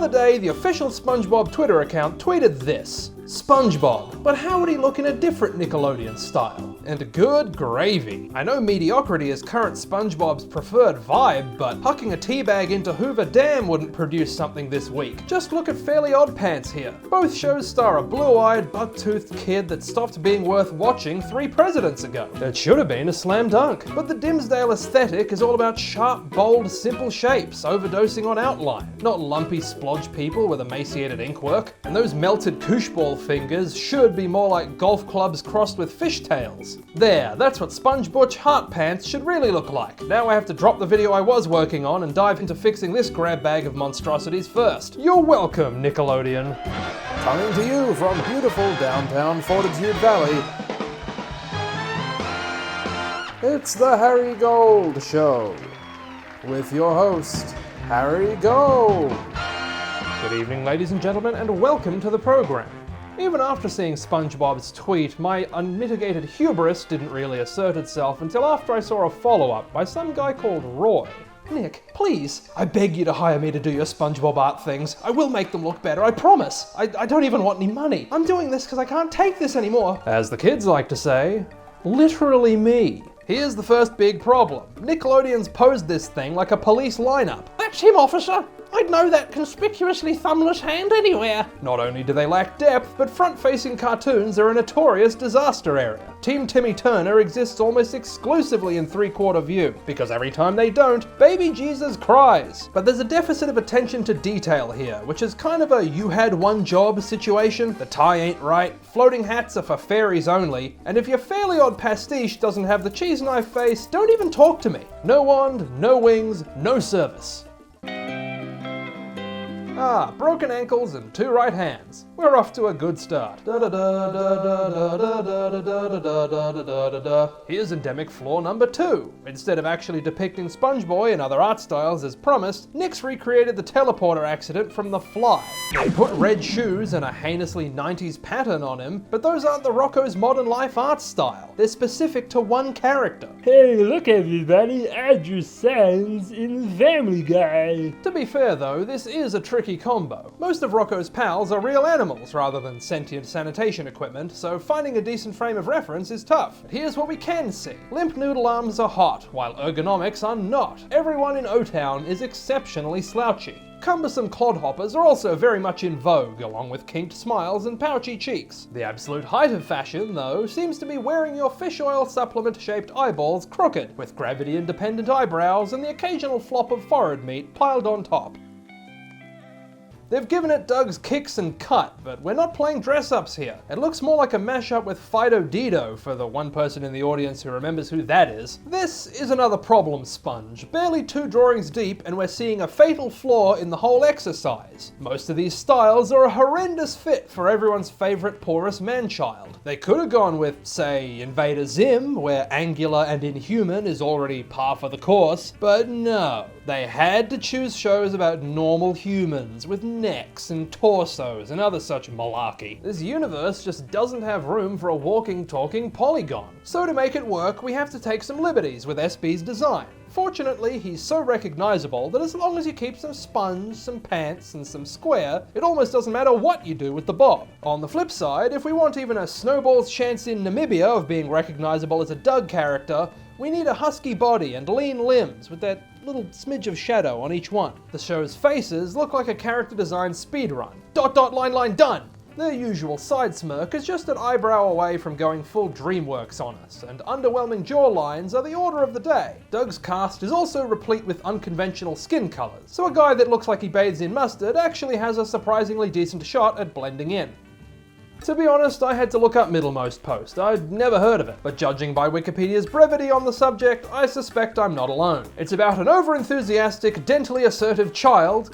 other day, the official SpongeBob Twitter account tweeted this: SpongeBob, but how would he look in a different Nickelodeon style? And good gravy. I know mediocrity is current SpongeBob's preferred vibe, but hucking a teabag into Hoover Dam wouldn't produce something this weak. Just look at Fairly Odd Pants here. Both shows star a blue-eyed, buck-toothed kid that stopped being worth watching 3 presidents ago. It should have been a slam dunk. But the Dimsdale aesthetic is all about sharp, bold, simple shapes, overdosing on outline, not lumpy splodge people with emaciated inkwork. And those melted koosh ball fingers should be more like golf clubs crossed with fishtails. There, that's what Sponge Butch Heart Pants should really look like. Now I have to drop the video I was working on and dive into fixing this grab bag of monstrosities first. You're welcome, Nickelodeon. Coming to you from beautiful downtown Fortitude Valley, it's the Harry Gold Show, with your host, Harry Gold. Good evening, ladies and gentlemen, and welcome to the program. Even after seeing SpongeBob's tweet, my unmitigated hubris didn't really assert itself until after I saw a follow-up by some guy called Roy. Nick, please, I beg you to hire me to do your SpongeBob art things. I will make them look better, I promise. I don't even want any money. I'm doing this because I can't take this anymore. As the kids like to say, literally me. Here's the first big problem. Nickelodeon's posed this thing like a police lineup. That's him, officer. I'd know that conspicuously thumbless hand anywhere. Not only do they lack depth, but front-facing cartoons are a notorious disaster area. Team Timmy Turner exists almost exclusively in 3/4 view, because every time they don't, baby Jesus cries. But there's a deficit of attention to detail here, which is kind of a you had one job situation. The tie ain't right, floating hats are for fairies only, and if your Fairly Odd pastiche doesn't have the cheese knife face, don't even talk to me. No wand, no wings, no service. Broken ankles and 2 right hands. We're off to a good start. Here's endemic flaw number 2. Instead of actually depicting SpongeBob in other art styles as promised, Nick's recreated the teleporter accident from The Fly. They put red shoes and a heinously 90s pattern on him, but those aren't the Rocko's modern life art style. They're specific to one character. Hey, look everybody, Andrew Sands in Family Guy. To be fair though, this is a tricky combo. Most of Rocko's pals are real animals rather than sentient sanitation equipment, so finding a decent frame of reference is tough. But here's what we can see. Limp noodle arms are hot, while ergonomics are not. Everyone in O-Town is exceptionally slouchy. Cumbersome clodhoppers are also very much in vogue, along with kinked smiles and pouchy cheeks. The absolute height of fashion, though, seems to be wearing your fish oil supplement-shaped eyeballs crooked, with gravity-independent eyebrows and the occasional flop of forehead meat piled on top. They've given it Doug's Kicks and Cut, but we're not playing dress-ups here. It looks more like a mashup with Fido Dido, for the one person in the audience who remembers who that is. This is another problem sponge, barely 2 drawings deep, and we're seeing a fatal flaw in the whole exercise. Most of these styles are a horrendous fit for everyone's favourite porous man-child. They could have gone with, say, Invader Zim, where angular and inhuman is already par for the course, but no. They had to choose shows about normal humans with necks and torsos and other such malarkey. This universe just doesn't have room for a walking, talking polygon. So to make it work, we have to take some liberties with SB's design. Fortunately, he's so recognizable that as long as you keep some sponge, some pants, and some square, it almost doesn't matter what you do with the bob. On the flip side, if we want even a snowball's chance in Namibia of being recognizable as a Doug character, we need a husky body and lean limbs with that little smidge of shadow on each one. The show's faces look like a character design speedrun. Dot dot line line done! Their usual side smirk is just an eyebrow away from going full DreamWorks on us, and underwhelming jawlines are the order of the day. Doug's cast is also replete with unconventional skin colors, so a guy that looks like he bathes in mustard actually has a surprisingly decent shot at blending in. To be honest, I had to look up Middlemost Post. I'd never heard of it, but judging by Wikipedia's brevity on the subject, I suspect I'm not alone. It's about an overenthusiastic, dentally assertive child,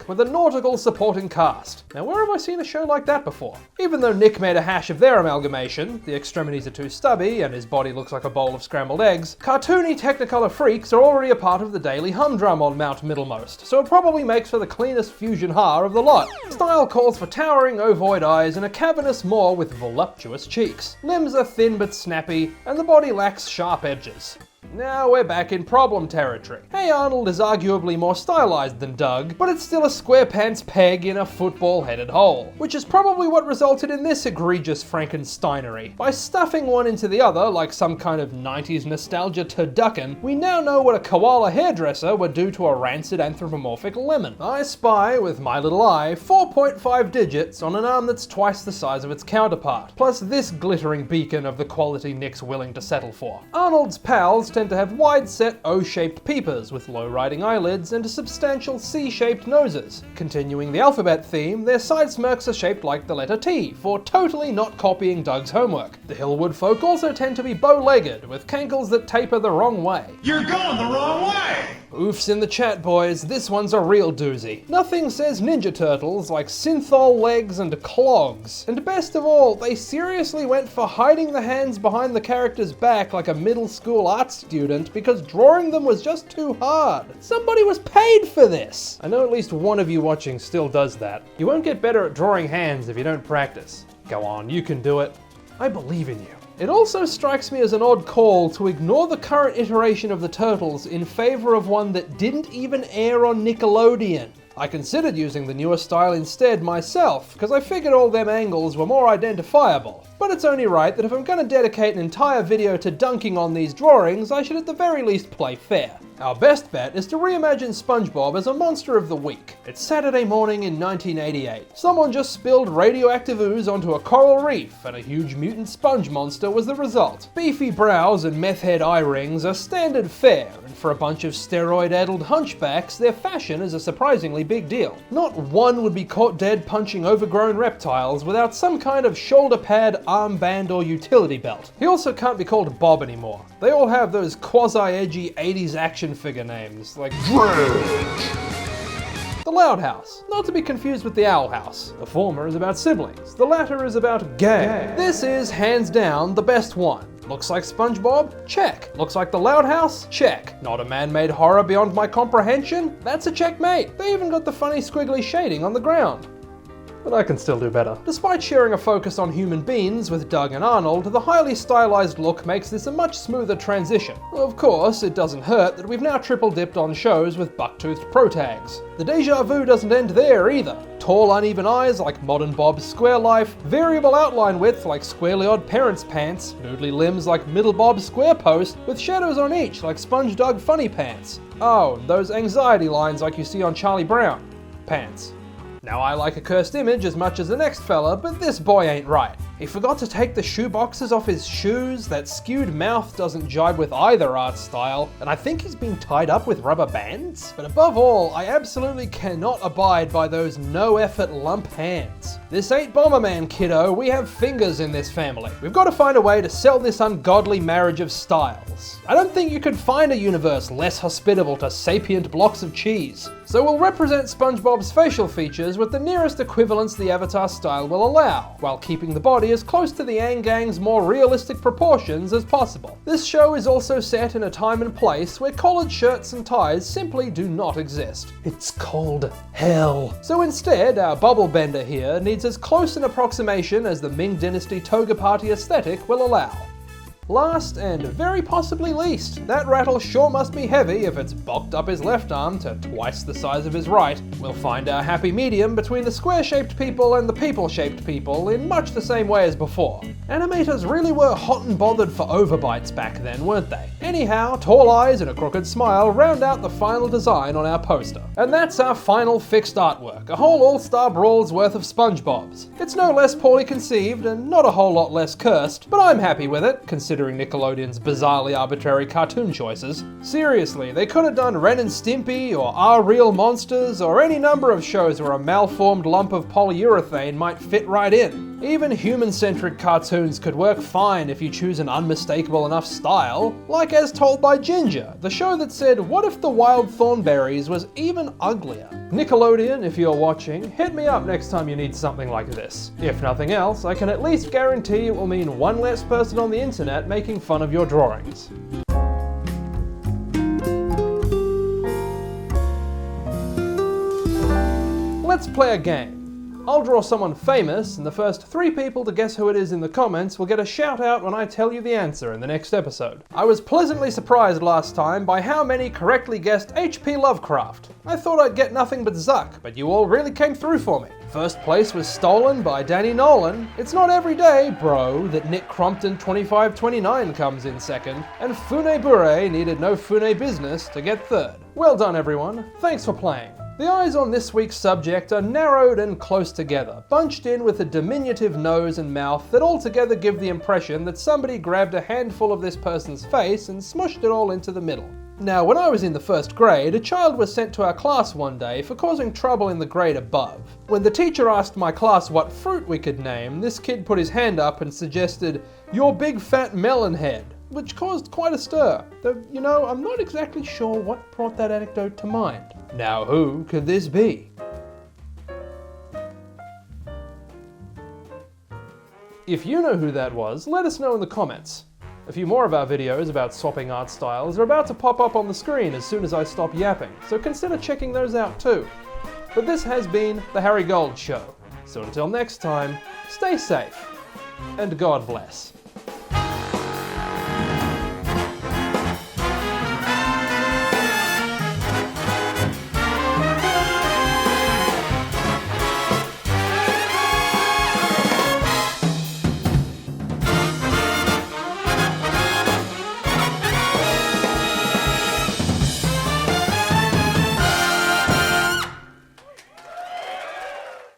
with a nautical supporting cast. Now where have I seen a show like that before? Even though Nick made a hash of their amalgamation, the extremities are too stubby and his body looks like a bowl of scrambled eggs, cartoony Technicolor freaks are already a part of the daily humdrum on Mount Middlemost, so it probably makes for the cleanest fusion har of the lot. Style calls for towering ovoid eyes and a cavernous maw with voluptuous cheeks. Limbs are thin but snappy, and the body lacks sharp edges. Now we're back in problem territory. Hey Arnold is arguably more stylized than Doug, but it's still a SquarePants peg in a football-headed hole, which is probably what resulted in this egregious Frankensteinery. By stuffing one into the other like some kind of 90s nostalgia turducken, we now know what a koala hairdresser would do to a rancid anthropomorphic lemon. I spy, with my little eye, 4.5 digits on an arm that's twice the size of its counterpart, plus this glittering beacon of the quality Nick's willing to settle for. Arnold's pals tend to have wide-set O-shaped peepers with low-riding eyelids and substantial C-shaped noses. Continuing the alphabet theme, their side smirks are shaped like the letter T, for totally not copying Doug's homework. The Hillwood folk also tend to be bow-legged, with cankles that taper the wrong way. You're going the wrong way! Oofs in the chat, boys, this one's a real doozy. Nothing says Ninja Turtles like synthol legs and clogs. And best of all, they seriously went for hiding the hands behind the character's back like a middle school art student because drawing them was just too hard. Somebody was paid for this! I know at least one of you watching still does that. You won't get better at drawing hands if you don't practice. Go on, you can do it. I believe in you. It also strikes me as an odd call to ignore the current iteration of the Turtles in favor of one that didn't even air on Nickelodeon. I considered using the newer style instead myself, because I figured all them angles were more identifiable. But it's only right that if I'm going to dedicate an entire video to dunking on these drawings, I should at the very least play fair. Our best bet is to reimagine SpongeBob as a monster of the week. It's Saturday morning in 1988. Someone just spilled radioactive ooze onto a coral reef, and a huge mutant sponge monster was the result. Beefy brows and meth head eye rings are standard fare, and for a bunch of steroid-addled hunchbacks, their fashion is a surprisingly big deal. Not one would be caught dead punching overgrown reptiles without some kind of shoulder pad, armband, or utility belt. He also can't be called Bob anymore. They all have those quasi-edgy 80s action figure names, like The Loud House, not to be confused with the Owl House. The former is about siblings, the latter is about gay. This is, hands down, the best one. Looks like SpongeBob? Check. Looks like The Loud House? Check. Not a man-made horror beyond my comprehension? That's a checkmate. They even got the funny squiggly shading on the ground. But I can still do better. Despite sharing a focus on human beings with Doug and Arnold, the highly stylized look makes this a much smoother transition. Of course, it doesn't hurt that we've now triple-dipped on shows with buck-toothed protags. The deja vu doesn't end there either. Tall, uneven eyes like Modern Bob's Square Life, variable outline width like Squarely Odd Parents Pants, noodly limbs like Middle Bob's Square Post, with shadows on each like Sponge Doug Funny Pants. Oh, those anxiety lines like you see on Charlie Brown. Pants. Now I like a cursed image as much as the next fella, but this boy ain't right. He forgot to take the shoe boxes off his shoes, that skewed mouth doesn't jibe with either art style, and I think he's been tied up with rubber bands. But above all, I absolutely cannot abide by those no-effort lump hands. This ain't Bomberman, kiddo, we have fingers in this family. We've got to find a way to sell this ungodly marriage of styles. I don't think you could find a universe less hospitable to sapient blocks of cheese. So we'll represent SpongeBob's facial features with the nearest equivalence the Avatar style will allow, while keeping the body as close to the Aang Gang's more realistic proportions as possible. This show is also set in a time and place where collared shirts and ties simply do not exist. It's called hell. So instead, our bubble bender here needs as close an approximation as the Ming Dynasty toga party aesthetic will allow. Last, and very possibly least, that rattle sure must be heavy if it's bulked up his left arm to twice the size of his right. We'll find our happy medium between the square-shaped people and the people-shaped people in much the same way as before. Animators really were hot and bothered for overbites back then, weren't they? Anyhow, tall eyes and a crooked smile round out the final design on our poster. And that's our final fixed artwork, a whole All-Star Brawl's worth of SpongeBobs. It's no less poorly conceived and not a whole lot less cursed, but I'm happy with it, considering Nickelodeon's bizarrely arbitrary cartoon choices. Seriously, they could have done Ren and Stimpy, or Our Real Monsters, or any number of shows where a malformed lump of polyurethane might fit right in. Even human-centric cartoons could work fine if you choose an unmistakable enough style, like As Told by Ginger, the show that said, what if the wild thornberries was even uglier? Nickelodeon, if you're watching, hit me up next time you need something like this. If nothing else, I can at least guarantee it will mean one less person on the internet making fun of your drawings. Let's play a game. I'll draw someone famous, and the first 3 people to guess who it is in the comments will get a shout out when I tell you the answer in the next episode. I was pleasantly surprised last time by how many correctly guessed H.P. Lovecraft. I thought I'd get nothing but Zuck, but you all really came through for me. First place was stolen by Danny Nolan. It's not every day, bro, that Nick Crompton 2529 comes in second, and Funebure needed no Fune business to get third. Well done everyone, thanks for playing. The eyes on this week's subject are narrowed and close together, bunched in with a diminutive nose and mouth that altogether give the impression that somebody grabbed a handful of this person's face and smushed it all into the middle. Now, when I was in the 1st grade, a child was sent to our class one day for causing trouble in the grade above. When the teacher asked my class what fruit we could name, this kid put his hand up and suggested, "Your big fat melon head," which caused quite a stir, though, you know, I'm not exactly sure what brought that anecdote to mind. Now who could this be? If you know who that was, let us know in the comments. A few more of our videos about swapping art styles are about to pop up on the screen as soon as I stop yapping, so consider checking those out too. But this has been The Harry Gold Show, so until next time, stay safe, and God bless.